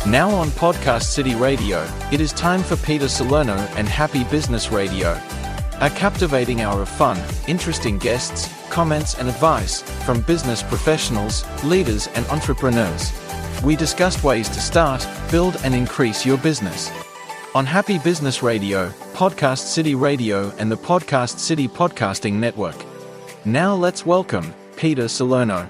Now on Podcast City Radio, it is time for Peter Salerno and Happy Business Radio. A captivating hour of fun, interesting guests, comments and advice from business professionals, leaders and entrepreneurs. We discussed ways to start, build and increase your business. On Happy Business Radio, Podcast City Radio and the Podcast City Podcasting Network. Now let's welcome Peter Salerno.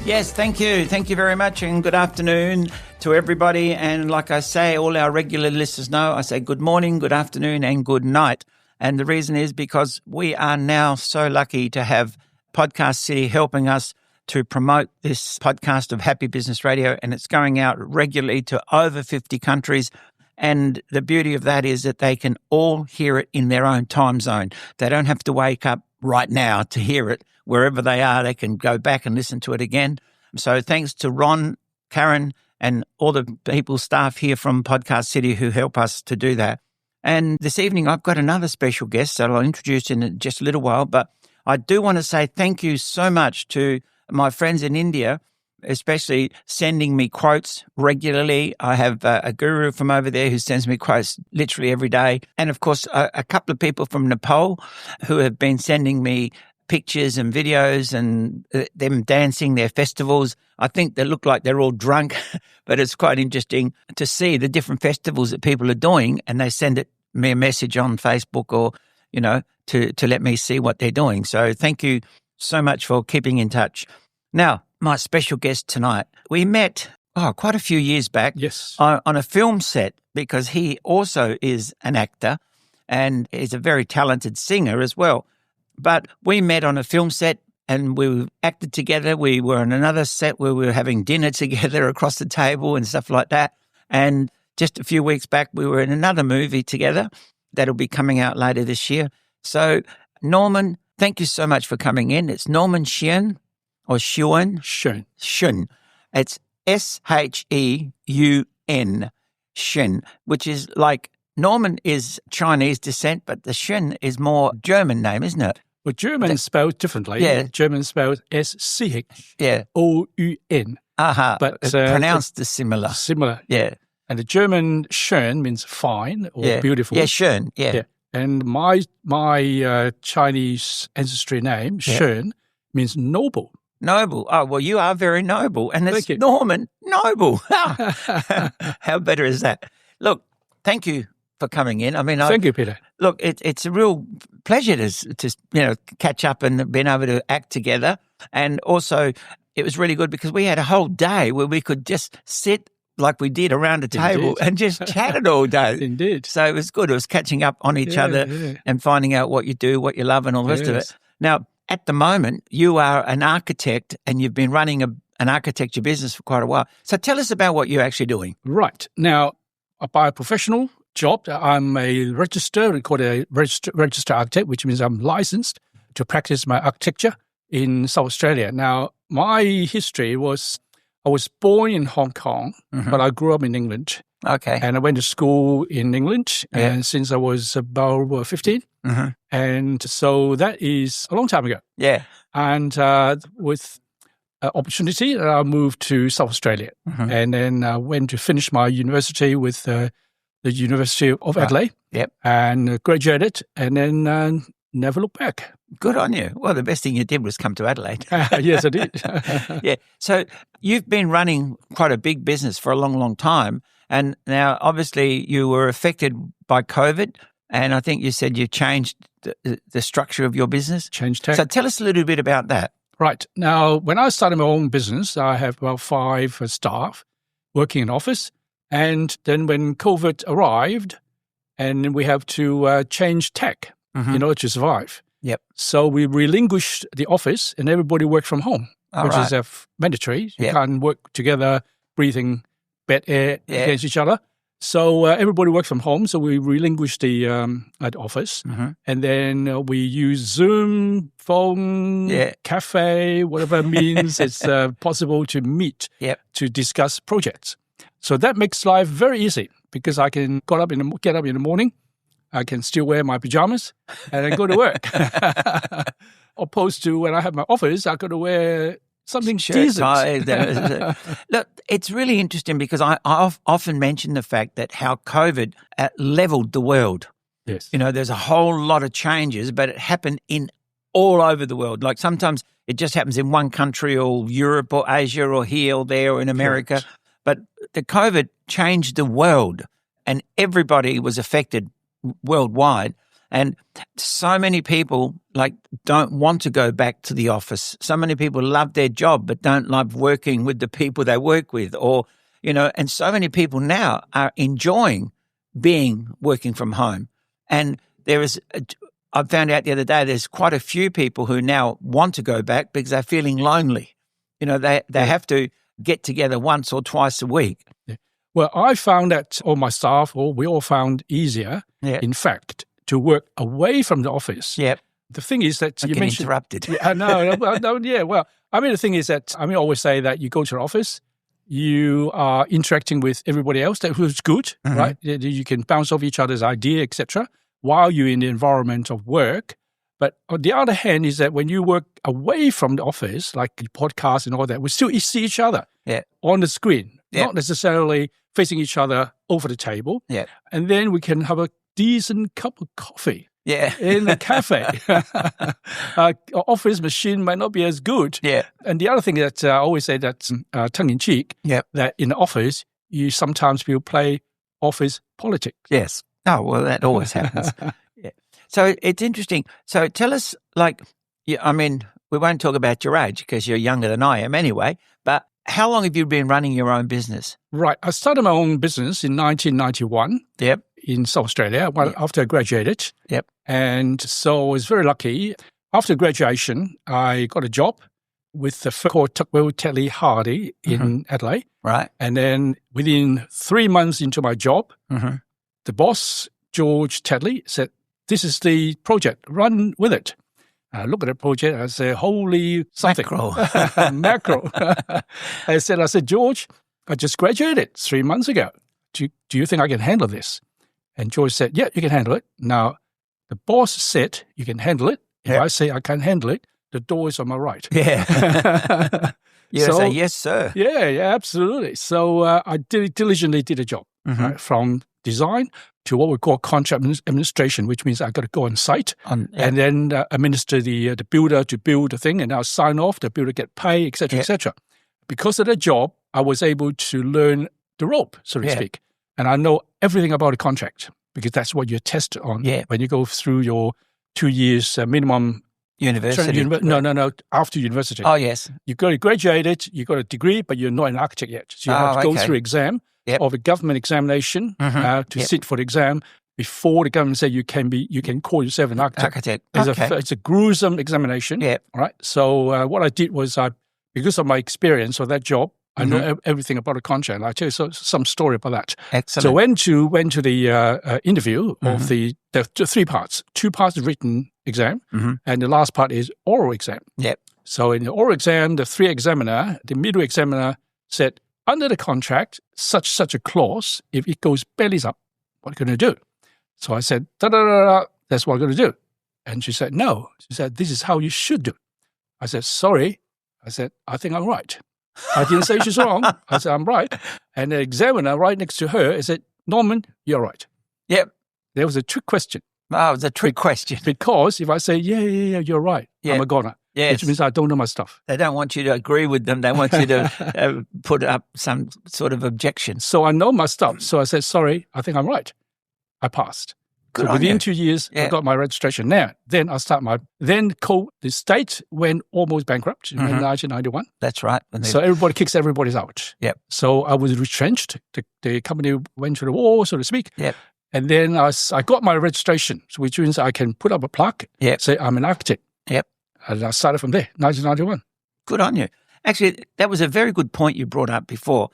Yes, thank you. Thank you very much and good afternoon to everybody. And like I say, all our regular listeners know, I say good morning, good afternoon and good night. And the reason is because we are now so lucky to have Podcast City helping us to promote this podcast of Happy Business Radio, and it's going out regularly to over 50 countries. And the beauty of that is that they can all hear it in their own time zone. They don't have to wake up right now to hear it. Wherever they are, they can go back and listen to it again. So thanks to Ron, Karen, and all the people, staff here from Podcast City who help us to do that. And this evening, I've got another special guest that I'll introduce in just a little while. But I do want to say thank you so much to my friends in India, especially sending me quotes regularly. I have a guru from over there who sends me quotes literally every day. And of course, a couple of people from Nepal who have been sending me pictures and videos and them dancing their festivals. I think they look like they're all drunk, but it's quite interesting to see the different festivals that people are doing, and they send me a message on Facebook or, to let me see what they're doing. So thank you so much for keeping in touch. Now, my special guest tonight, we met quite a few years back on a film set, because he also is an actor and is a very talented singer as well. But we met on a film set and we acted together. We were on another set where we were having dinner together across the table and stuff like that. And just a few weeks back, we were in another movie together that'll be coming out later this year. So, Norman, thank you so much for coming in. It's Norman Sheun or Sheun? Sheun. It's Sheun, Sheun, which is like Norman is Chinese descent, but the Sheun is more German name, isn't it? Well, German is spelled differently. Yeah. German spelled S-C-H-O-U-N. But pronounced similar. Similar. Yeah. And the German schön means fine or beautiful. Yeah, schön. Yeah. And my Chinese ancestry name, Sheun, means noble. Noble. Oh, well, you are very noble. And it's Norman Noble. How better is that? Look, thank you for coming in. I mean, thank you, Peter. Look, it's a real pleasure to catch up and being able to act together. And also, it was really good because we had a whole day where we could just sit like we did around a table and just chat it all day. Indeed. So it was good. It was catching up on each other and finding out what you do, what you love, and all the rest of it. Now, at the moment, you are an architect and you've been running an architecture business for quite a while. So tell us about what you're actually doing. Right. Now, by a professional job, I'm a registered architect, which means I'm licensed to practice my architecture in South Australia. Now, my history was I was born in Hong Kong, but I grew up in England. Okay. And I went to school in England and since I was about 15. And so that is a long time ago. Yeah. And with opportunity, I moved to South Australia. And then I went to finish my university with the University of Adelaide. Yep. And graduated and then never looked back. Good on you. Well, the best thing you did was come to Adelaide. Yes, I did. Yeah. So you've been running quite a big business for a long, long time. And now, obviously, you were affected by COVID. And I think you said you changed the structure of your business. Changed tack. So tell us a little bit about that. Right. Now, when I started my own business, I have about 5 staff working in office. And then when COVID arrived, and we have to change tech in order to survive. Yep. So we relinquished the office and everybody worked from home, which is mandatory. You can't work together breathing bad air against each other. So everybody worked from home. So we relinquished the office. And then we use Zoom, phone, cafe, whatever it means. It's possible to meet to discuss projects. So that makes life very easy because I can get up in the morning. I can still wear my pajamas and then go to work. Opposed to when I have my office, I got to wear something decent. Look, it's really interesting because I often mention the fact that how COVID leveled the world. Yes. There's a whole lot of changes, but it happened in all over the world. Like sometimes it just happens in one country or Europe or Asia or here or there or in America. Correct. But the COVID changed the world and everybody was affected worldwide. And so many people don't want to go back to the office. So many people love their job but don't love working with the people they work with, and so many people now are enjoying working from home. And I found out the other day there's quite a few people who now want to go back because they're feeling lonely. They have to get together once or twice a week. Yeah. Well, I found that all my staff, we all found easier, in fact, to work away from the office. Yep. The thing is that you mentioned interrupted. No. Well, the thing is that I always say that you go to the office, you are interacting with everybody else, who's good, right? You can bounce off each other's idea, etc., while you're in the environment of work. But on the other hand is that when you work away from the office, like podcasts and all that, we still see each other on the screen, not necessarily facing each other over the table. Yeah. And then we can have a decent cup of coffee in a cafe. Office machine might not be as good. Yeah. And the other thing that I always say that's tongue-in-cheek, that in the office, sometimes people play office politics. Yes. Oh, well, that always happens. So it's interesting. So tell us, we won't talk about your age because you're younger than I am anyway, but how long have you been running your own business? Right. I started my own business in 1991. Yep. In South Australia after I graduated. Yep. And so I was very lucky. After graduation, I got a job with the firm called Tetley Hardy in Adelaide. Right. And then within 3 months into my job, the boss, George Tetley, said, "This is the project. Run with it." I look at the project and I say, "Holy something." Macro. I said, "George, I just graduated 3 months ago. Do you think I can handle this?" And George said, "Yeah, you can handle it." Now, the boss said, "You can handle it." If I say I can't handle it, the door is on my right. Yeah. You say, "Yes, sir." Yeah, absolutely. So I diligently did a job, right, from design to what we call contract administration, which means I got to go on site and then administer the builder to build the thing, and I'll sign off, the builder get paid, et cetera, et cetera. Because of that job, I was able to learn the rope, so to speak. And I know everything about the contract because that's what you're tested on when you go through your 2 years minimum university. No, after university. Oh, yes. You got to graduate, you got a degree, but you're not an architect yet. So you have to go through exam of a government examination to sit for the exam before the government say you can call yourself an architect. It's a gruesome examination. Yeah. Right. So what I did was because of my experience of that job, I know everything about the contract. I'll tell you some story about that. Excellent. So went to the interview of the 3 parts. 2 parts written exam, and the last part is oral exam. Yep. So in the oral exam, the middle examiner said, under the contract, such a clause, if it goes bellies up, what are you going to do? So I said, that's what I'm going to do. And she said, no. She said, this is how you should do. I said, sorry. I said, I think I'm right. I didn't say she's wrong. I said, I'm right. And the examiner right next to her said, Norman, you're right. Yep. There was a trick question. Oh, it was a trick question. Because if I say, yeah, you're right, I'm a goner. Yes. Which means I don't know my stuff. They don't want you to agree with them. They want you to put up some sort of objection. So I know my stuff. So I said, sorry, I think I'm right. I passed. Good so within 2 years, I got my registration. Now, then I start the state went almost bankrupt in 1991. That's right. So everybody kicks everybody out. Yep. So I was retrenched. The company went to the wall, so to speak. Yep. And then I got my registration, which means I can put up a plaque, say I'm an architect. Yep. And I started from there, 1991. Good on you. Actually, that was a very good point you brought up before,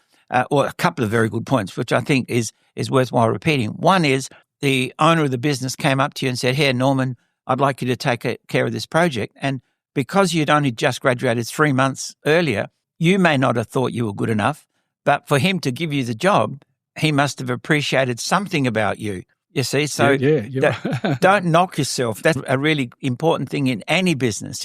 or a couple of very good points, which I think is worthwhile repeating. One is the owner of the business came up to you and said, "Hey, Norman, I'd like you to take care of this project." And because you'd only just graduated 3 months earlier, you may not have thought you were good enough, but for him to give you the job, he must have appreciated something about you. You see, so don't knock yourself. That's a really important thing in any business.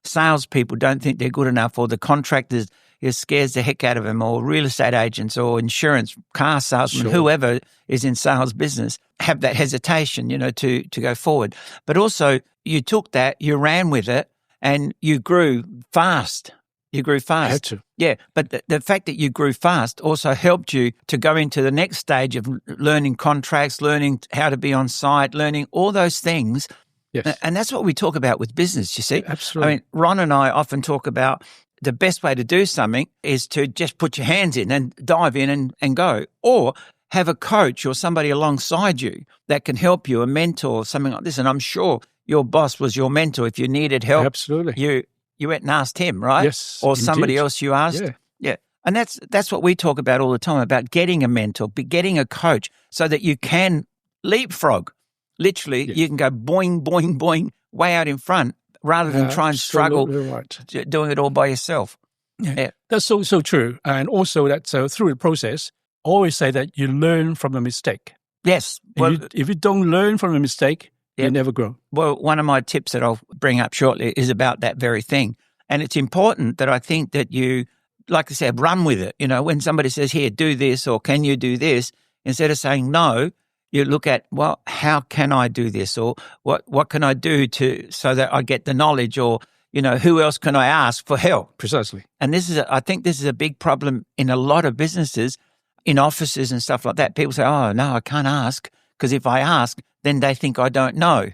Salespeople don't think they're good enough, or the contractors, it scares the heck out of them, or real estate agents or insurance, car salesmen, whoever is in sales business, have that hesitation, to go forward. But also you took that, you ran with it, and you grew fast. You grew fast. I had to. Yeah, but the fact that you grew fast also helped you to go into the next stage of learning contracts, learning how to be on site, learning all those things. Yes. And that's what we talk about with business, you see. Absolutely. I mean, Ron and I often talk about the best way to do something is to just put your hands in and dive in and go, or have a coach or somebody alongside you that can help you, a mentor or something like this. And I'm sure your boss was your mentor. If you needed help, absolutely, you went and asked him, right? Yes, or indeed. Somebody else you asked. Yeah. And that's what we talk about all the time, about getting a mentor, getting a coach, so that you can leapfrog. Literally, you can go boing, boing, boing, way out in front, rather than try and struggle doing it all by yourself. Yeah. That's so true. And also that through the process, I always say that you learn from a mistake. Yes. Well, if you don't learn from a mistake, you never grow. Well, one of my tips that I'll bring up shortly is about that very thing. And it's important that I think that you, like I said, run with it. When somebody says, here, do this, or can you do this, instead of saying no, you look at, well, how can I do this? Or what can I do so that I get the knowledge? Or, who else can I ask for help? Precisely. And I think this is a big problem in a lot of businesses, in offices and stuff like that. People say, oh, no, I can't ask, because if I ask, then they think I don't know.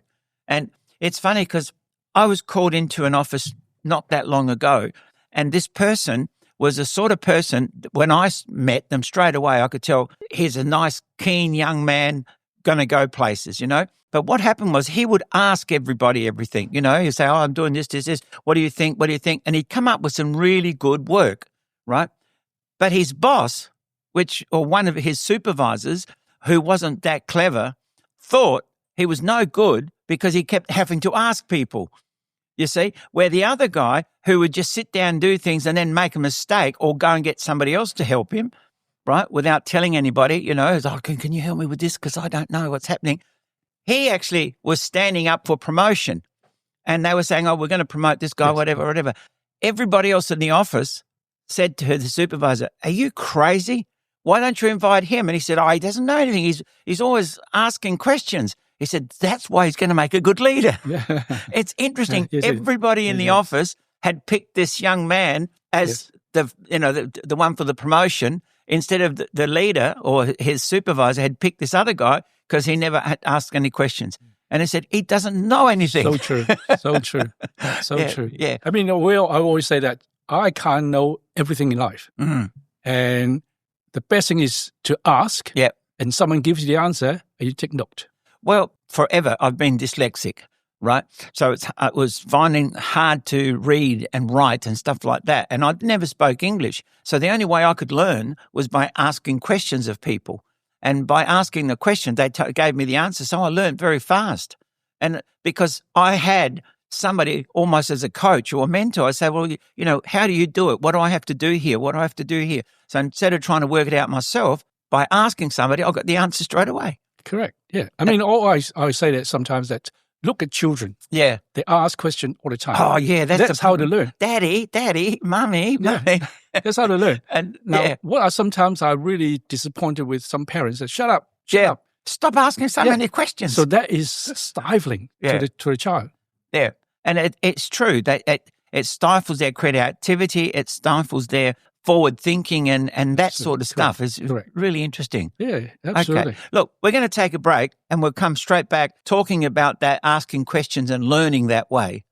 And it's funny because I was called into an office not that long ago, and this person was the sort of person, when I met them straight away, I could tell he's a nice, keen young man, going to go places, But what happened was he would ask everybody everything, He'd say, oh, I'm doing this. What do you think? What do you think? And he'd come up with some really good work, right? But his boss, or one of his supervisors, who wasn't that clever, thought he was no good because he kept having to ask people. You see, where the other guy who would just sit down and do things and then make a mistake or go and get somebody else to help him, right, without telling anybody, he's like, can you help me with this because I don't know what's happening. He actually was standing up for promotion, and they were saying, oh, we're going to promote this guy, whatever. Everybody else in the office said to the supervisor, are you crazy? Why don't you invite him? And he said, oh, he doesn't know anything. He's always asking questions. He said, that's why he's going to make a good leader. Yeah. It's interesting. Everybody in the office had picked this young man as the one for the promotion, instead of the leader or his supervisor had picked this other guy because he never had asked any questions. And he said, he doesn't know anything. So true. So true. True. Yeah. I mean, I always say that I can't know everything in life. Mm-hmm. And the best thing is to ask, and someone gives you the answer, and you take note. Well, forever I've been dyslexic, right? So it was finding hard to read and write and stuff like that. And I'd never spoke English. So the only way I could learn was by asking questions of people. And by asking the question, they gave me the answer. So I learned very fast. And because I had somebody almost as a coach or a mentor, I say, well, how do you do it? What do I have to do here? What do I have to do here? So instead of trying to work it out myself, by asking somebody, I got the answer straight away. Correct. Yeah. I mean, I say that sometimes, that look at children. Yeah. They ask questions all the time. Oh, yeah. That's how they learn. Daddy, mummy. That's how they learn. And now, what sometimes I'm really disappointed with some parents that shut up. Stop asking so many questions. So that is stifling to the child. Yeah. And it's true that it stifles their creativity. It stifles their forward thinking and that sort of stuff is really interesting. Yeah, absolutely. Okay. Look, we're going to take a break and we'll come straight back talking about that, asking questions and learning that way.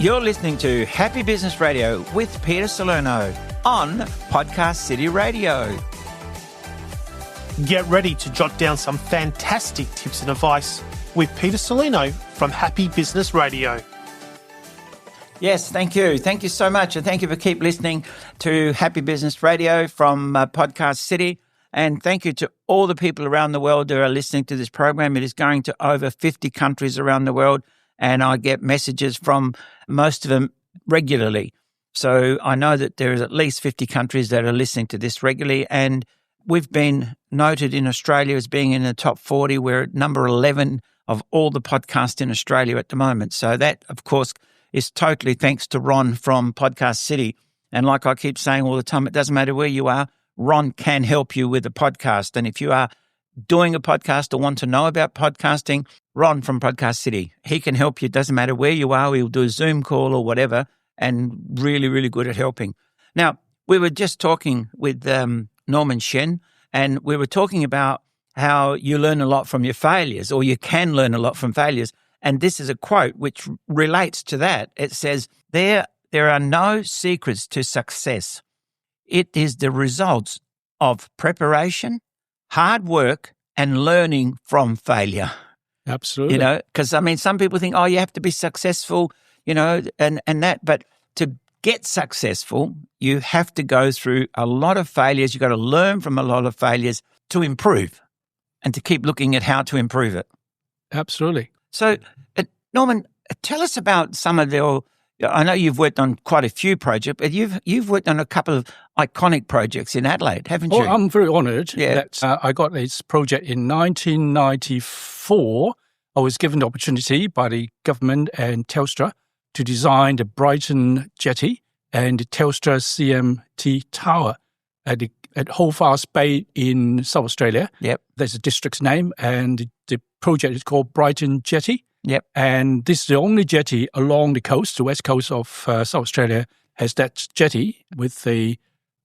You're listening to Happy Business Radio with Peter Salerno on Podcast City Radio. Get ready to jot down some fantastic tips and advice with Peter Salerno from Happy Business Radio. Yes, thank you. Thank you so much. And thank you for keep listening to Happy Business Radio from Podcast City. And thank you to all the people around the world who are listening to this program. It is going to over 50 countries around the world. And I get messages from most of them regularly. So I know that there is at least 50 countries that are listening to this regularly. And we've been noted in Australia as being in the top 40. We're at number 11 of all the podcasts in Australia at the moment. So that, of course, is totally thanks to Ron from Podcast City. And like I keep saying all the time, it doesn't matter where you are, Ron can help you with a podcast. And if you are doing a podcast or want to know about podcasting, Ron from Podcast City, he can help you. It doesn't matter where you are. He'll do a Zoom call or whatever, and really, really good at helping. Now, we were just talking with Norman Sheun, and we were talking about how you learn a lot from your failures, or you can learn a lot from failures. And this is a quote which relates to that. It says, there are no secrets to success. It is the results of preparation, hard work, and learning from failure. Absolutely. You know, because, I mean, some people think, oh, you have to be successful, you know, and that. But to get successful, you have to go through a lot of failures. You've got to learn from a lot of failures to improve and to keep looking at how to improve it. Absolutely. So, Norman, tell us about some of I know you've worked on quite a few projects, but you've worked on a couple of iconic projects in Adelaide, haven't you? Oh, I'm very honoured that I got this project in 1994. I was given the opportunity by the government and Telstra to design the Brighton Jetty and the Telstra CMT Tower at Holdfast Bay in South Australia. Yep. There's a district's name, and the project is called Brighton Jetty. Yep. And this is the only jetty along the coast, the west coast of South Australia, has that jetty with the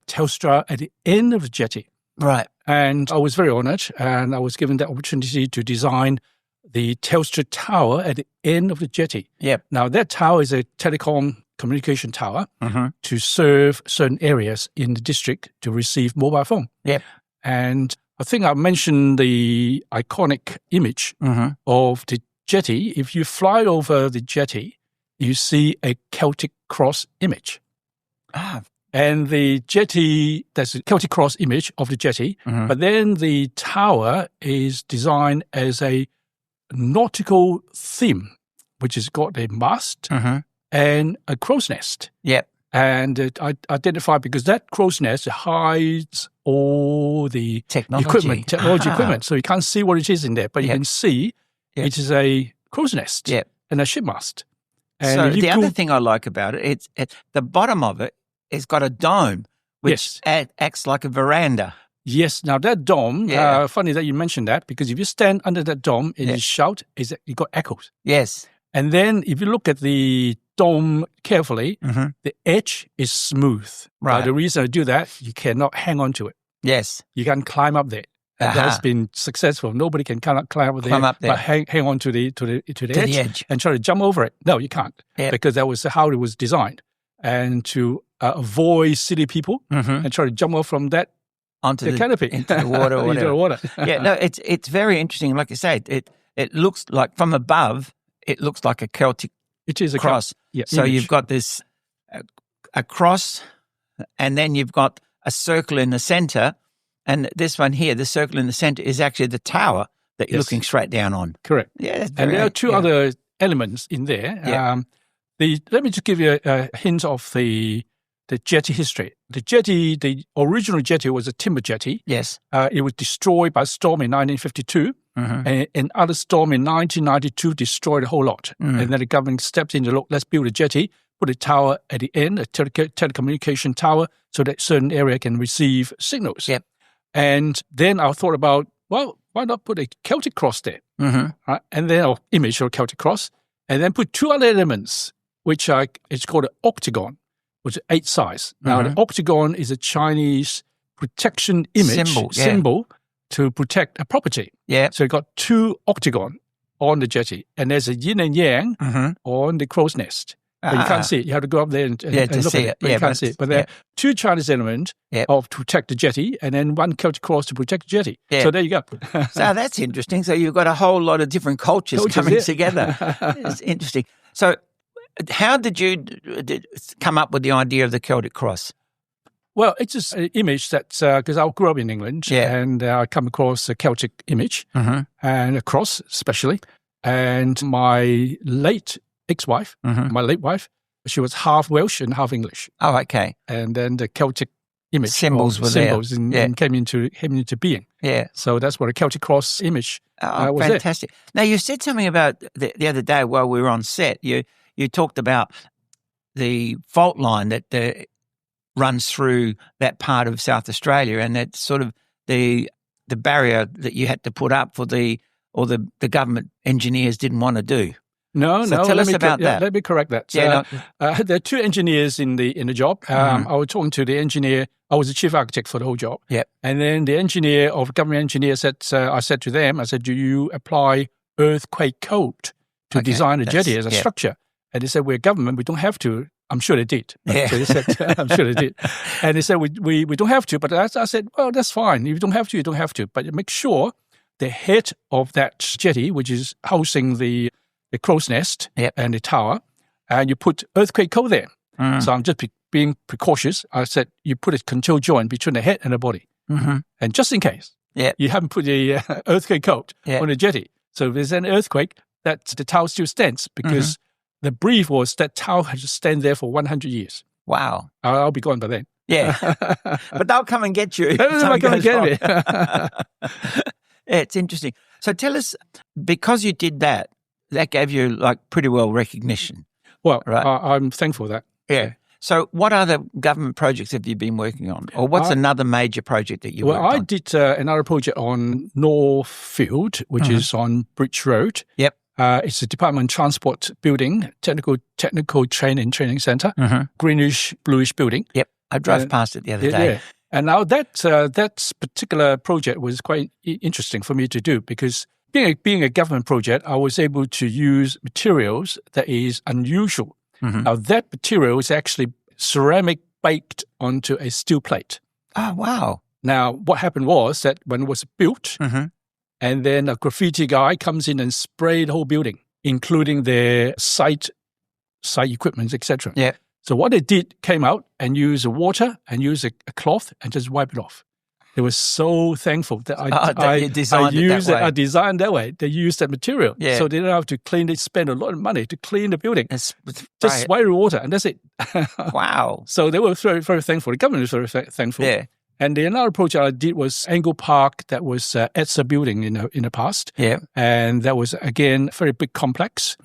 Telstra at the end of the jetty. Right. And I was very honoured, and I was given the opportunity to design the Telstra Tower at the end of the jetty. Yep. Now, that tower is a telecom communication tower to serve certain areas in the district to receive mobile phone. Yep. And I think I mentioned the iconic image of the jetty. If you fly over the jetty, you see a Celtic cross image. Ah. And the jetty, there's a Celtic cross image of the jetty, but then the tower is designed as a nautical theme, which has got a mast and a crow's nest. Yep. And I identified because that crow's nest hides all the technology equipment. So you can't see what it is in there, but you can see it is a crow's nest and a ship mast. And so the other thing I like about it, it's the bottom of it has got a dome, which acts like a veranda. Yes. Now that dome, funny that you mentioned that, because if you stand under that dome and you shout, you got echoes. Yes. And then if you look at the dome carefully, the edge is smooth. Right. The reason I do that, you cannot hang on to it. Yes. You can climb up there. And that's been successful. Nobody can climb up there, but hang on to the edge and try to jump over it. No, you can't, because that was how it was designed. And to avoid silly people and try to jump off from that onto the canopy into the water or whatever. Into the water. No, it's very interesting. Like I say, it looks like from above, it looks like a Celtic cross. So you've got this a cross, and then you've got a circle in the center. And this one here, the circle in the center, is actually the tower that you're looking straight down on. Correct. Yeah, and there are two other elements in there. Yeah. Let me just give you a hint of the jetty history. The original jetty was a timber jetty. Yes. It was destroyed by a storm in 1952. And another storm in 1992 destroyed a whole lot. And then the government stepped in to look, let's build a jetty, put a tower at the end, a telecommunication tower, so that certain area can receive signals. Yep. And then I thought about, well, why not put a Celtic cross there? Right? And then image of a Celtic cross, and then put two other elements, which it's called an octagon, which is 8 sides. Now, the octagon is a Chinese protection image symbol to protect a property. Yeah. So you got 2 octagon on the jetty, and there's a yin and yang on the crow's nest. But you can't see it. You have to go up there and look at it. But you can't see it. But there are 2 Chinese elements to protect the jetty, and then 1 Celtic cross to protect the jetty. Yeah. So there you go. So that's interesting. So you've got a whole lot of different cultures coming together. It's interesting. So how did you come up with the idea of the Celtic cross? Well, it's just an image that, because I grew up in England, and I come across a Celtic image, and a cross especially. And my late ex-wife, my late wife, she was half Welsh and half English. Oh, okay. And then the Celtic image. Symbols were symbols there. And came into being. Yeah. So that's what a Celtic cross image was. Fantastic. Now, you said something about the other day while we were on set. You talked about the fault line that runs through that part of South Australia, and that's sort of the barrier that you had to put up for the government engineers didn't want to do. No. Tell us about that. Let me correct that. There are two engineers in the job. I was talking to the engineer. I was the chief architect for the whole job. Yep. And then the government engineer said, I said to them, do you apply earthquake code to design a jetty as a structure? And they said, we're government, we don't have to. I'm sure they did. Yeah. So they said, I'm sure they did. And they said, we don't have to. But I said, well, that's fine. If you don't have to, you don't have to. But make sure the head of that jetty, which is housing the crow's nest and the tower, and you put earthquake code there. So I'm just being precautious. I said, you put a control joint between the head and the body. And just in case, you haven't put the earthquake code on the jetty. So if there's an earthquake, that the tower still stands because the brief was that tower has to stand there for 100 years. Wow. I'll be gone by then. Yeah. But they'll come and get you. They'll come and get me. Yeah, it's interesting. So tell us, because you did that gave you like pretty well recognition. Well, right? I'm thankful for that. Yeah. So what other government projects have you been working on? Or what's another major project that you worked on? Well, I did another project on Northfield, which is on Bridge Road. Yep. It's a Department of Transport building, technical training centre, greenish, bluish building. Yep. I drove past it the other day. Yeah. And now that particular project was quite interesting for me to do because being a government project, I was able to use materials that is unusual. Now, that material is actually ceramic baked onto a steel plate. Oh, wow. Now, what happened was that when it was built, and then a graffiti guy comes in and sprayed the whole building, including the site equipment, etc. Yeah. So what they did, came out and used water and used a cloth and just wipe it off. They were so thankful that I designed that way. They used that material. Yeah. So they don't have to clean it, spend a lot of money to clean the building. Just wipe the water and that's it. Wow. So they were very, very thankful. The government was very thankful. Yeah. And the another project I did was Angle Park. That was ETSA building in the past. Yeah. And that was, again, a very big complex.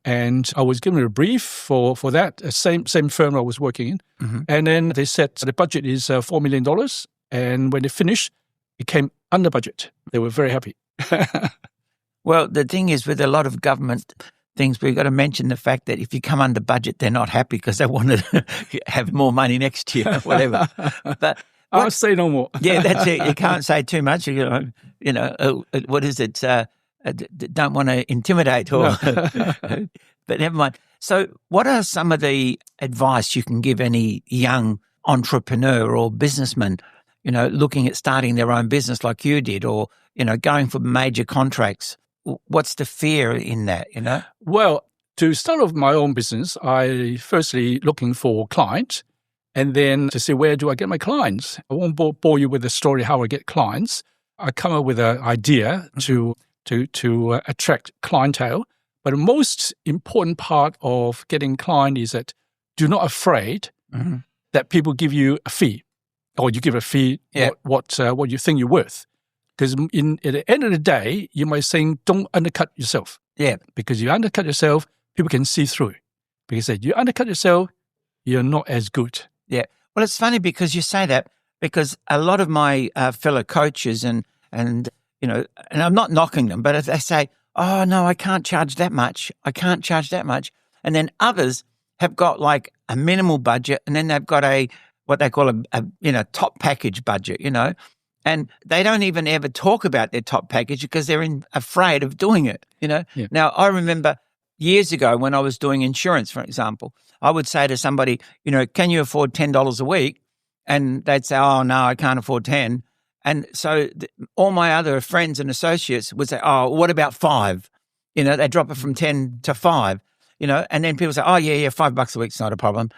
And I was given a brief for that, same firm I was working in. And then they said the budget is $4 million. And when they finished, it came under budget. They were very happy. Well, the thing is with a lot of government things, we've got to mention the fact that if you come under budget, they're not happy because they want to have more money next year, whatever. But I'll say no more. Yeah, that's it. You can't say too much. You know, what is it? Don't want to intimidate or, but never mind. So what are some of the advice you can give any young entrepreneur or businessman, you know, looking at starting their own business like you did, or, you know, going for major contracts? What's the fear in that, you know? Well, to start off my own business, I firstly looking for clients, and then to see where do I get my clients. I won't bore you with the story how I get clients. I come up with an idea to attract clientele. But the most important part of getting client is that do not afraid that people give you a fee, or you give a fee what you think you're worth. Because at the end of the day, you might say, don't undercut yourself. Yeah. Because you undercut yourself, people can see through it. Because you undercut yourself, you're not as good. Yeah. Well, it's funny because you say that, because a lot of my fellow coaches and you know, and I'm not knocking them, but they say, oh, no, I can't charge that much. I can't charge that much. And then others have got like a minimal budget, and then they've got what they call a top package budget, you know, and they don't even ever talk about their top package because they're afraid of doing it, you know. Yeah. Now, I remember years ago when I was doing insurance, for example, I would say to somebody, you know, can you afford $10 a week? And they'd say, oh, no, I can't afford 10. And so all my other friends and associates would say, oh, what about 5? You know, they drop it from 10 to 5, you know, and then people say, oh, yeah, $5 a week's not a problem.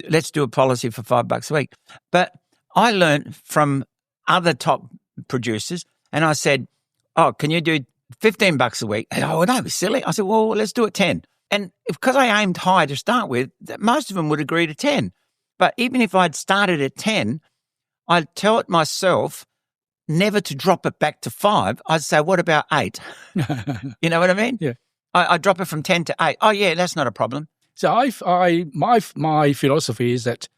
Let's do a policy for $5 a week. But I learned from other top producers, and I said, oh, can you do $15 a week? And, oh, no, it's silly. I said, well, let's do it 10. And because I aimed high to start with, most of them would agree to 10. But even if I'd started at 10, I tell it myself never to drop it back to 5. I'd say, what about 8? You know what I mean? Yeah. I drop it from 10 to 8. Oh, yeah, that's not a problem. So my philosophy is that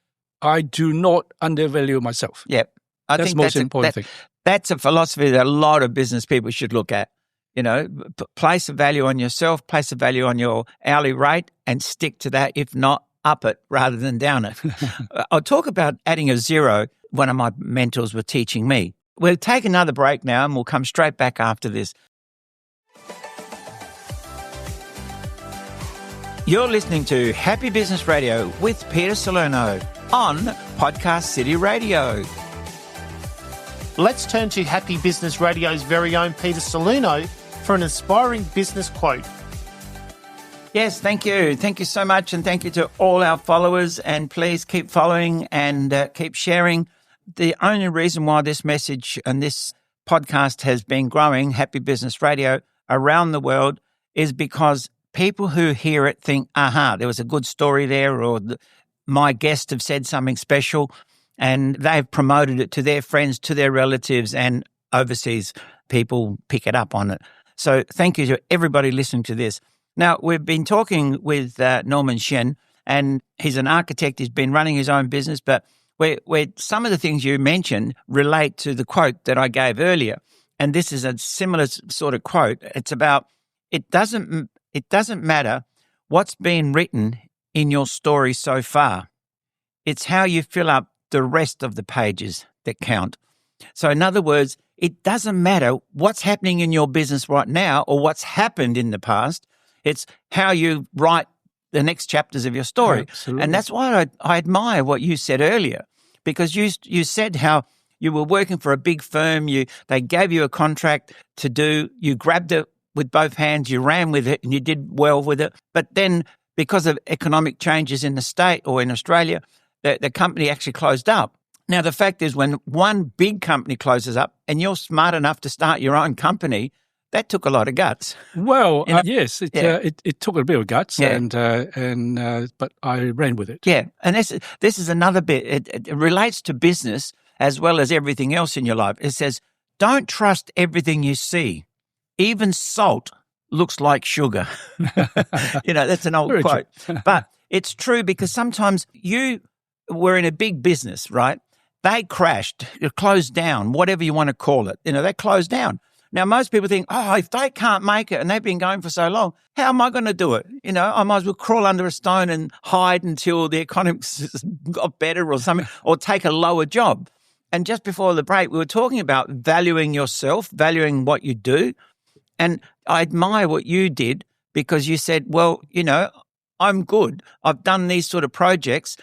I do not undervalue myself. Yep. That's the most important thing. That's a philosophy that a lot of business people should look at. You know, place a value on yourself, place a value on your hourly rate and stick to that. If not, up it rather than down it. I'll talk about adding a zero. One of my mentors were teaching me. We'll take another break now and we'll come straight back after this. You're listening to Happy Business Radio with Peter Salerno on Podcast City Radio. Let's turn to Happy Business Radio's very own Peter Salerno for an inspiring business quote. Yes, thank you. Thank you so much, and thank you to all our followers, and please keep following and keep sharing. The only reason why this message and this podcast has been growing, Happy Business Radio, around the world is because people who hear it think, aha, there was a good story there, or my guests have said something special, and they've promoted it to their friends, to their relatives, and overseas people pick it up on it. So thank you to everybody listening to this. Now, we've been talking with Norman Sheun, and he's an architect. He's been running his own business, but where some of the things you mentioned relate to the quote that I gave earlier. And this is a similar sort of quote. It's about, it doesn't matter what's been written in your story so far. It's how you fill up the rest of the pages that count. So in other words, it doesn't matter what's happening in your business right now or what's happened in the past. It's how you write the next chapters of your story. Absolutely. And that's why I admire what you said earlier, because you said how you were working for a big firm, they gave you a contract to do, you grabbed it with both hands, you ran with it and you did well with it. But then because of economic changes in the state or in Australia, the company actually closed up. Now, the fact is when one big company closes up and you're smart enough to start your own company, that took a lot of guts. Well, yes, it took a bit of guts, but I ran with it. Yeah, and this is another bit. It relates to business as well as everything else in your life. It says, don't trust everything you see. Even salt looks like sugar. That's an old Very quote. true. But it's true because sometimes you were in a big business, right? They crashed, it closed down, whatever you want to call it. They closed down. Now, most people think, if they can't make it and they've been going for so long, how am I going to do it? I might as well crawl under a stone and hide until the economics got better or something, or take a lower job. And just before the break, we were talking about valuing yourself, valuing what you do. And I admire what you did because you said, well, I'm good. I've done these sort of projects.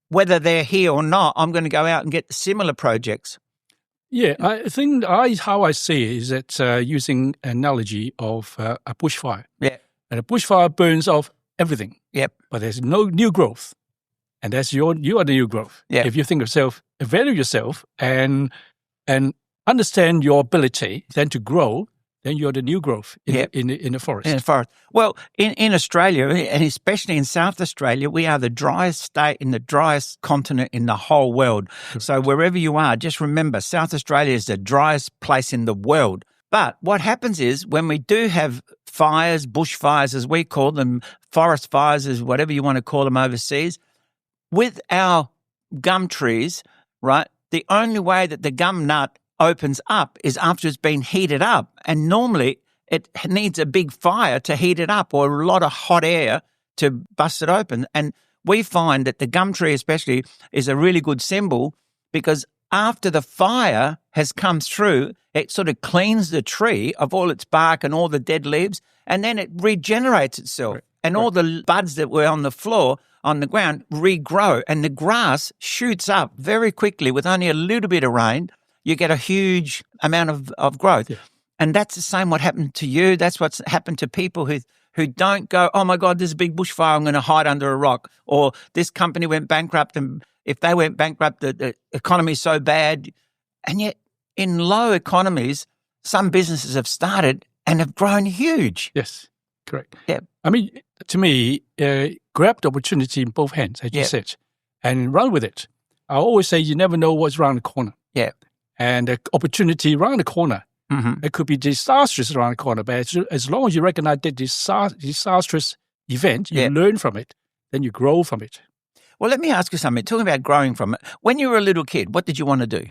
Whether they're here or not, I'm going to go out and get similar projects. Yeah, I think how I see it is that using analogy of a bushfire. Yeah. And a bushfire burns off everything. Yep. But there's no new growth. And that's you are the new growth. Yeah. If you think of yourself, value yourself and understand your ability, then to grow, then you're the new growth in the forest. In the forest. Well, in Australia, and especially in South Australia, we are the driest state in the driest continent in the whole world. Correct. So wherever you are, just remember, South Australia is the driest place in the world. But what happens is when we do have fires, bushfires as we call them, forest fires is whatever you want to call them overseas, with our gum trees, right, the only way that the gum nut opens up is after it's been heated up. And normally it needs a big fire to heat it up or a lot of hot air to bust it open. And we find that the gum tree especially is a really good symbol because after the fire has come through, it sort of cleans the tree of all its bark and all the dead leaves, and then it regenerates itself. Right. And all the buds that were on the floor, on the ground, regrow. And the grass shoots up very quickly with only a little bit of rain. You get a huge amount of growth. Yeah. And that's the same what happened to you. That's what's happened to people who don't go, oh, my God, there's a big bushfire, I'm going to hide under a rock. Or this company went bankrupt, and if they went bankrupt, the economy's so bad. And yet in low economies, some businesses have started and have grown huge. Yes, correct. Yeah. I mean, to me, grab the opportunity in both hands, as you said, and run with it. I always say you never know what's around the corner. Yeah. And the opportunity around the corner, it could be disastrous around the corner, but as long as you recognize that disastrous event, you learn from it, then you grow from it. Well, let me ask you something. Talking about growing from it, when you were a little kid, what did you want to do?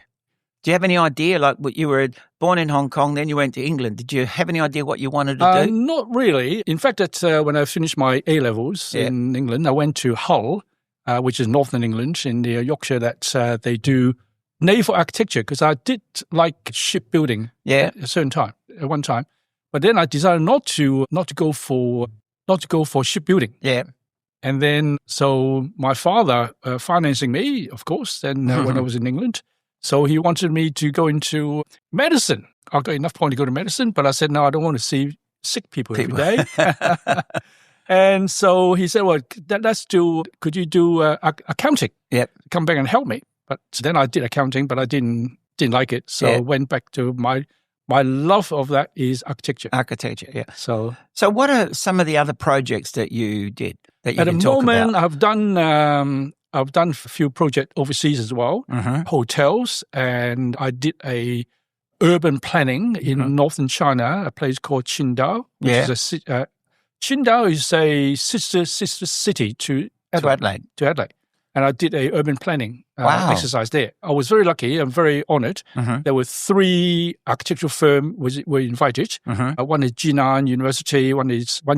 Do you have any idea, like you were born in Hong Kong, then you went to England. Did you have any idea what you wanted to do? Not really. In fact, when I finished my A-levels in England, I went to Hull, which is northern England in the Yorkshire, that they do naval architecture, because I did like shipbuilding at one time. But then I decided not to go for shipbuilding. Yeah. And then, so my father financing me, of course, then when I was in England. So he wanted me to go into medicine. I got enough point to go to medicine, but I said, no, I don't want to see sick people every day. And so he said, well, could you do accounting? Yep. Come back and help me. But then I did accounting, but I didn't like it. So I went back to my love of that is architecture. Architecture, yeah. So what are some of the other projects that you did that you can talk about? At the moment, I've done a few projects overseas as well, hotels, and I did a urban planning in northern China, a place called Qingdao, which is Qingdao is a sister city to Adelaide. And I did a urban planning exercise there. I was very lucky. I'm very honored. There were 3 architectural firms were invited. One is Jinan University, one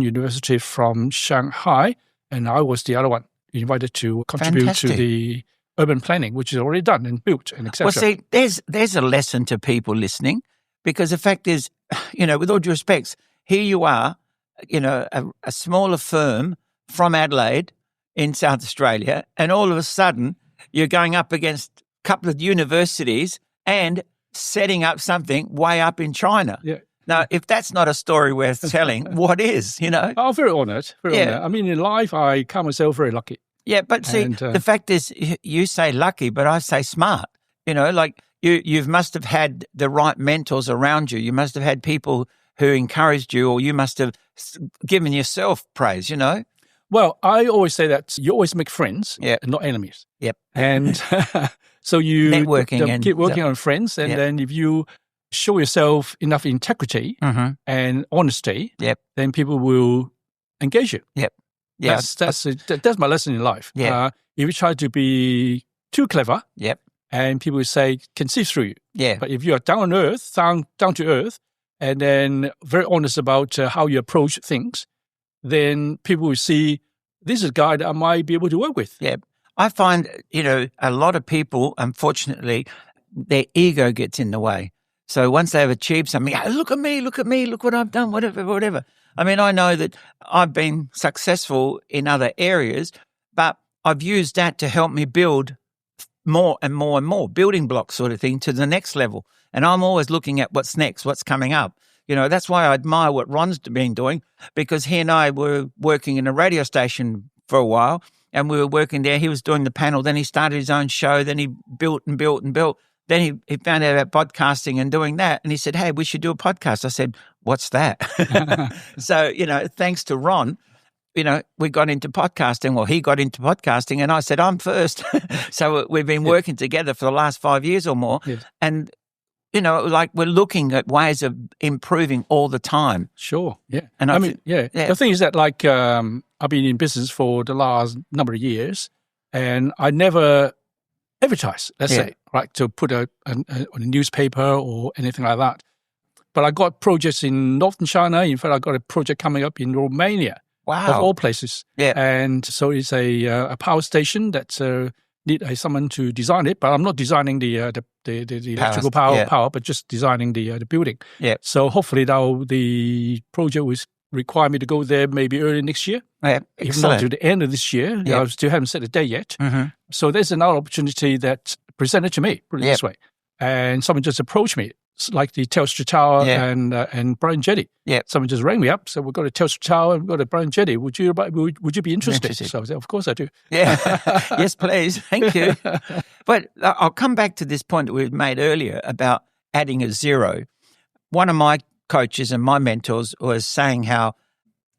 university from Shanghai, and I was the other one invited to contribute to the urban planning, which is already done and built and etc. Well, see, there's a lesson to people listening, because the fact is, with all due respects, here you are, a smaller firm from Adelaide in South Australia, and all of a sudden you're going up against a couple of universities and setting up something way up in China. Yeah. Now, if that's not a story worth telling, what is, Oh, very honoured. Very honoured. I mean, in life, I count myself very lucky. Yeah, but see, the fact is, you say lucky, but I say smart. Like you must have had the right mentors around you. You must have had people who encouraged you, or you must have given yourself praise, Well, I always say that you always make friends, not enemies. Yep. And so you networking keep working on friends, and then if you show yourself enough integrity and honesty, then people will engage you. Yep. Yeah. That's my lesson in life. Yeah. If you try to be too clever, and people can see through you. Yeah. But if you are down to earth, and then very honest about how you approach things, then people will see this is a guy that I might be able to work with. Yeah. I find, a lot of people, unfortunately, their ego gets in the way. So once they have achieved something, look at me, look what I've done, whatever. I mean, I know that I've been successful in other areas, but I've used that to help me build more and more and more, building blocks sort of thing, to the next level. And I'm always looking at what's next, what's coming up. That's why I admire what Ron's been doing, because he and I were working in a radio station for a while, and we were working there. He was doing the panel. Then he started his own show. Then he built and built and built. Then he found out about podcasting and doing that. And he said, hey, we should do a podcast. I said, what's that? So, thanks to Ron, we got into podcasting. Well, he got into podcasting, and I said, I'm first. So we've been working together for the last 5 years or more. Yes. And like we're looking at ways of improving all the time. Sure, yeah. And the thing is that, like, I've been in business for the last number of years, and I never advertise, let's say, right, to put on a newspaper or anything like that. But I got projects in northern China. In fact, I got a project coming up in Romania. Wow. Of all places. Yeah. And so it's a power station that need someone to design it, but I'm not designing the electrical power, but just designing the building. Yeah. So hopefully now the project will require me to go there maybe early next year. Yeah. Even not to the end of this year. Yeah. I still haven't set a date yet. So there's another opportunity that presented to me, put it this way. And someone just approached me. It's like the Telstra Tower and Brighton Jetty. Yeah. Someone just rang me up. So we've got a Telstra Tower and we've got a Brighton Jetty. Would you be interested? So I said, of course I do. Yeah. Yes, please. Thank you. But I'll come back to this point that we made earlier about adding a zero. One of my coaches and my mentors was saying how,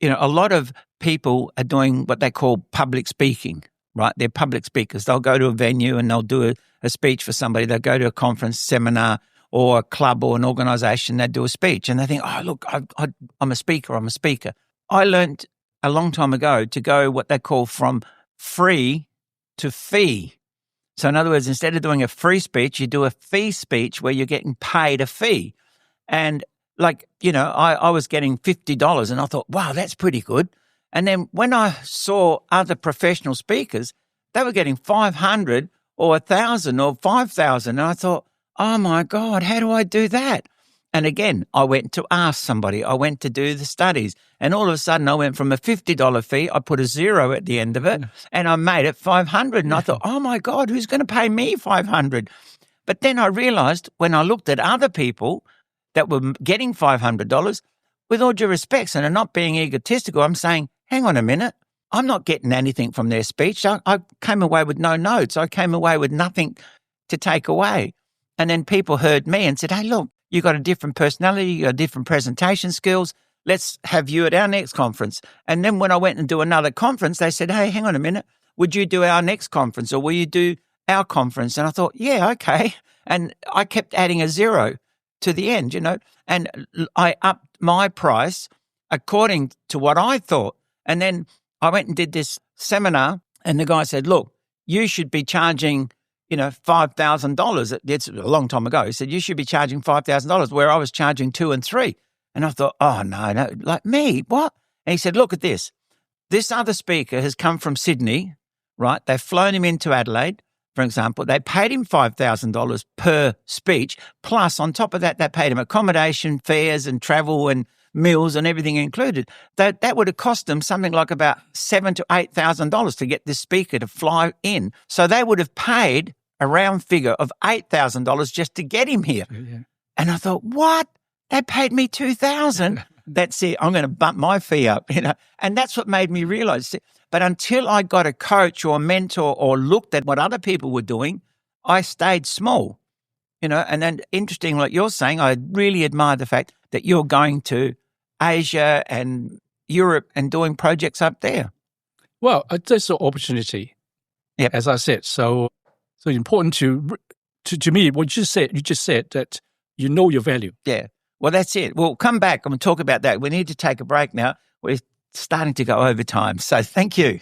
a lot of people are doing what they call public speaking. right? They're public speakers. They'll go to a venue and they'll do a speech for somebody. They'll go to a conference, seminar, or a club or an organisation. They do a speech and they think, oh, look, I'm a speaker. I'm a speaker. I learned a long time ago to go what they call from free to fee. So in other words, instead of doing a free speech, you do a fee speech where you're getting paid a fee. And like, I was getting $50 and I thought, wow, that's pretty good. And then when I saw other professional speakers, they were getting 500 or 1,000 or 5,000. And I thought, oh my God, how do I do that? And again, I went to ask somebody. I went to do the studies. And all of a sudden, I went from a $50 fee, I put a zero at the end of it, and I made it 500. And I thought, oh my God, who's going to pay me 500? But then I realized when I looked at other people that were getting $500, with all due respect, and I'm not being egotistical, I'm saying, hang on a minute, I'm not getting anything from their speech. I came away with no notes. I came away with nothing to take away. And then people heard me and said, hey, look, you got a different personality, you got different presentation skills. Let's have you at our next conference. And then when I went and do another conference, they said, hey, hang on a minute, would you do our next conference or will you do our conference? And I thought, yeah, okay. And I kept adding a zero to the end, and I upped my price according to what I thought. And then I went and did this seminar and the guy said, look, you should be charging $5,000. It's a long time ago. He said, you should be charging $5,000 where I was charging 2 and 3. And I thought, oh, no, like me, what? And he said, look at this. This other speaker has come from Sydney, right? They've flown him into Adelaide, for example. They paid him $5,000 per speech. Plus, on top of that, they paid him accommodation, fares and travel and meals and everything included. That would have cost them something like about $7,000 to $8,000 to get this speaker to fly in. So they would have paid a round figure of $8,000 just to get him here. Yeah. And I thought, what? They paid me $2,000. That's it. I'm going to bump my fee up, And that's what made me realize. But until I got a coach or a mentor or looked at what other people were doing, I stayed small, And then interesting, like you're saying, I really admire the fact that you're going to Asia and Europe and doing projects up there. Well, that's an opportunity. Yep. As I said, so important to me. What you just said that you know your value. Yeah. Well, that's it. We'll come back and talk about that. We need to take a break now. We're starting to go over time. So thank you.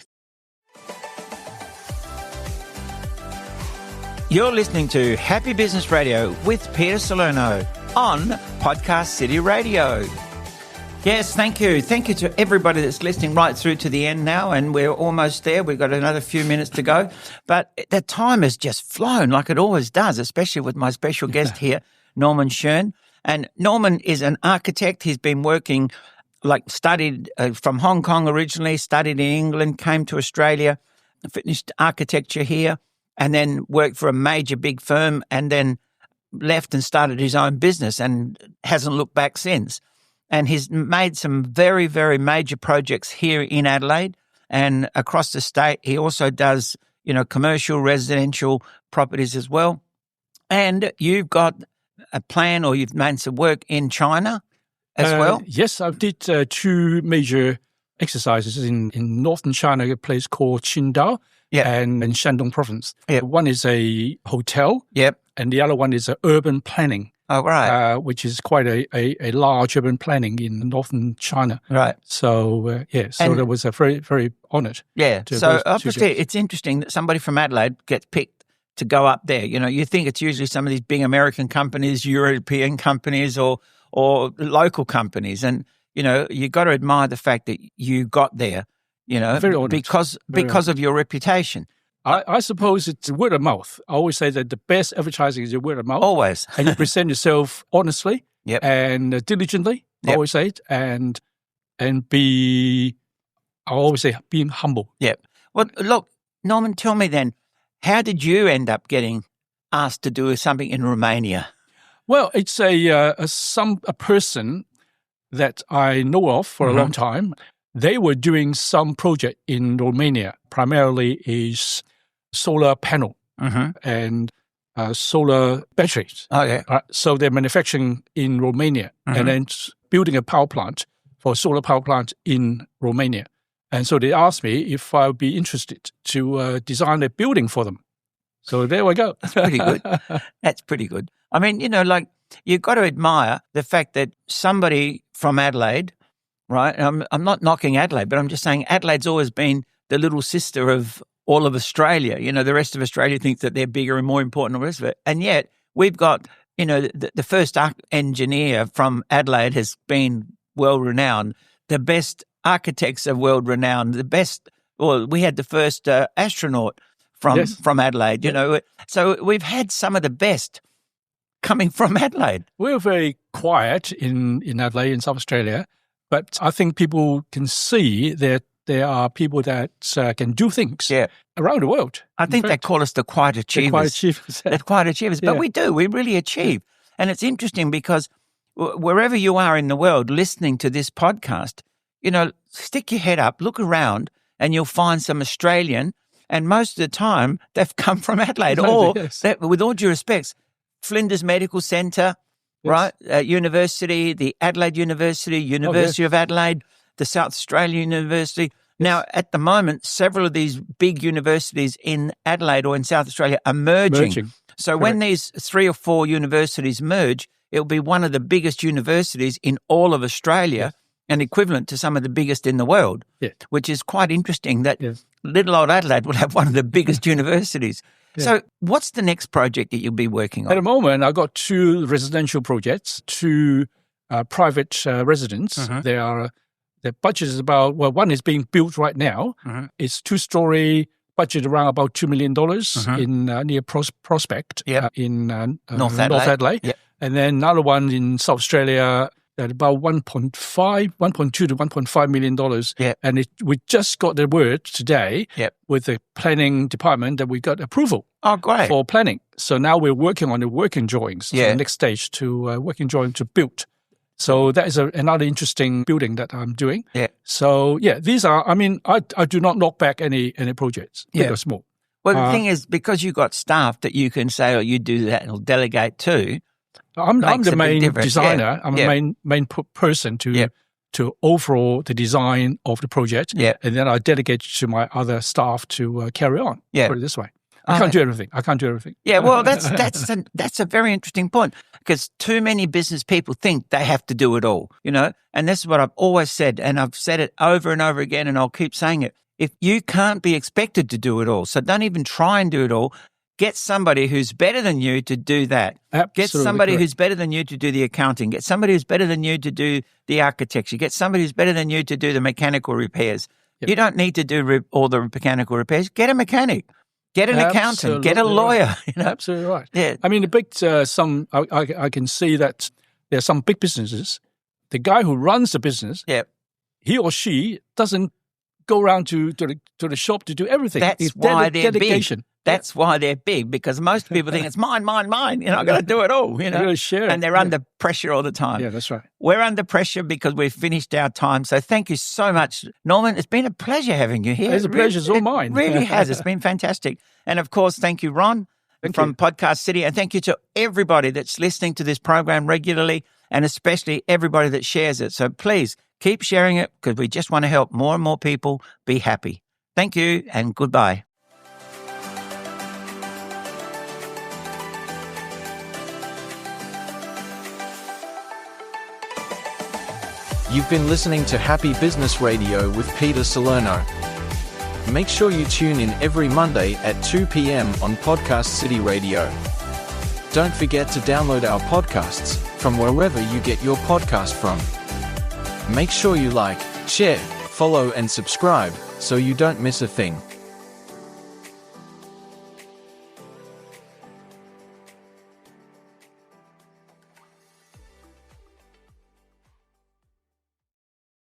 You're listening to Happy Business Radio with Peter Salerno on Podcast City Radio. Yes, thank you. Thank you to everybody that's listening right through to the end now, and we're almost there. We've got another few minutes to go. But the time has just flown like it always does, especially with my special guest here, Norman Sheun. And Norman is an architect. He's been working, studied from Hong Kong originally, studied in England, came to Australia, finished architecture here, and then worked for a major big firm and then left and started his own business and hasn't looked back since. And he's made some very, very major projects here in Adelaide and across the state. He also does, commercial, residential properties as well. And you've got a plan or you've made some work in China as well? Yes, I did 2 major exercises in northern China, a place called Qingdao and in Shandong province. Yep. One is a hotel, and the other one is urban planning. Oh, right. Which is quite a large urban planning in northern China. Right. So, so that was very, very honoured. Yeah. So obviously it's interesting that somebody from Adelaide gets picked to go up there. You think it's usually some of these big American companies, European companies or local companies. And, you got to admire the fact that you got there, very honoured. because of your reputation. I suppose it's word of mouth. I always say that the best advertising is your word of mouth. Always. And you present yourself honestly and diligently, I always say it, and I always say being humble. Yep. Well, look, Norman, tell me then, how did you end up getting asked to do something in Romania? Well, it's a person that I know of for a long time. They were doing some project in Romania, primarily is solar panel and solar batteries. Oh, yeah. So they're manufacturing in Romania and then building a power plant for a solar power plant in Romania. And so they asked me if I would be interested to design a building for them. So there we go. That's pretty good. That's pretty good. I mean, you've got to admire the fact that somebody from Adelaide, right? I'm not knocking Adelaide, but I'm just saying Adelaide's always been the little sister of all of Australia. The rest of Australia thinks that they're bigger and more important than the rest of it. And yet we've got, the first engineer from Adelaide has been world-renowned. The best architects are world-renowned. We had the first astronaut from Adelaide, So we've had some of the best coming from Adelaide. We're very quiet in Adelaide, in South Australia, but I think people can see that there are people that can do things around the world. I think they call us the quiet achievers. The quiet achievers. But we do. We really achieve. And it's interesting because wherever you are in the world listening to this podcast, stick your head up, look around, and you'll find some Australian. And most of the time, they've come from Adelaide. With all due respects, Flinders Medical Centre, right? University, the Adelaide University, University of Adelaide, the South Australian University. Now, at the moment, several of these big universities in Adelaide or in South Australia are merging. So when these 3 or 4 universities merge, it'll be one of the biggest universities in all of Australia and equivalent to some of the biggest in the world, which is quite interesting that little old Adelaide will have one of the biggest universities. Yeah. So what's the next project that you'll be working on? At the moment, I've got 2 residential projects, 2 private residents. The budget is about, one is being built right now. It's 2-story, budget around about $2 million in near Prospect in North Adelaide. Yep. And then another one in South Australia at about $1.2 to $1.5 million. And we just got the word today with the planning department that we got approval for planning. So now we're working on the working drawings. So the next stage to working drawing to build. So that is another interesting building that I'm doing. So these are, I do not knock back any projects, big or small. Well, the thing is, because you've got staff that you can say, you do that and will delegate to. I'm the main designer. I'm the main person to overall the design of the project. And then I delegate to my other staff to carry on. Put it this way. I can't do everything. Yeah, well, that's a very interesting point, because too many business people think they have to do it all, and this is what I've always said, and I've said it over and over again, and I'll keep saying it. If you can't be expected to do it all, so don't even try and do it all. Get somebody who's better than you to do that. Absolutely get somebody correct. Who's better than you to do the accounting. Get somebody who's better than you to do the architecture. Get somebody who's better than you to do the mechanical repairs. You don't need to do all the mechanical repairs. Get a mechanic. Get an accountant, get a lawyer. Absolutely right. Yeah. I mean, the big I can see that there are some big businesses. The guy who runs the business, he or she doesn't go around to the shop to do everything. That's why they're dedication. Big. That's why they're big, because most people think it's mine. I've got to do it all. Share it. And they're under pressure all the time. Yeah, that's right. We're under pressure because we've finished our time. So thank you so much, Norman. It's been a pleasure having you here. It's a pleasure. It's all mine. It really has. It's been fantastic. And of course, thank you, Ron, from Podcast City. And thank you to everybody that's listening to this program regularly, and especially everybody that shares it. So please keep sharing it, because we just want to help more and more people be happy. Thank you and goodbye. You've been listening to Happy Business Radio with Peter Salerno. Make sure you tune in every Monday at 2 p.m. on Podcast City Radio. Don't forget to download our podcasts from wherever you get your podcast from. Make sure you like, share, follow and subscribe so you don't miss a thing.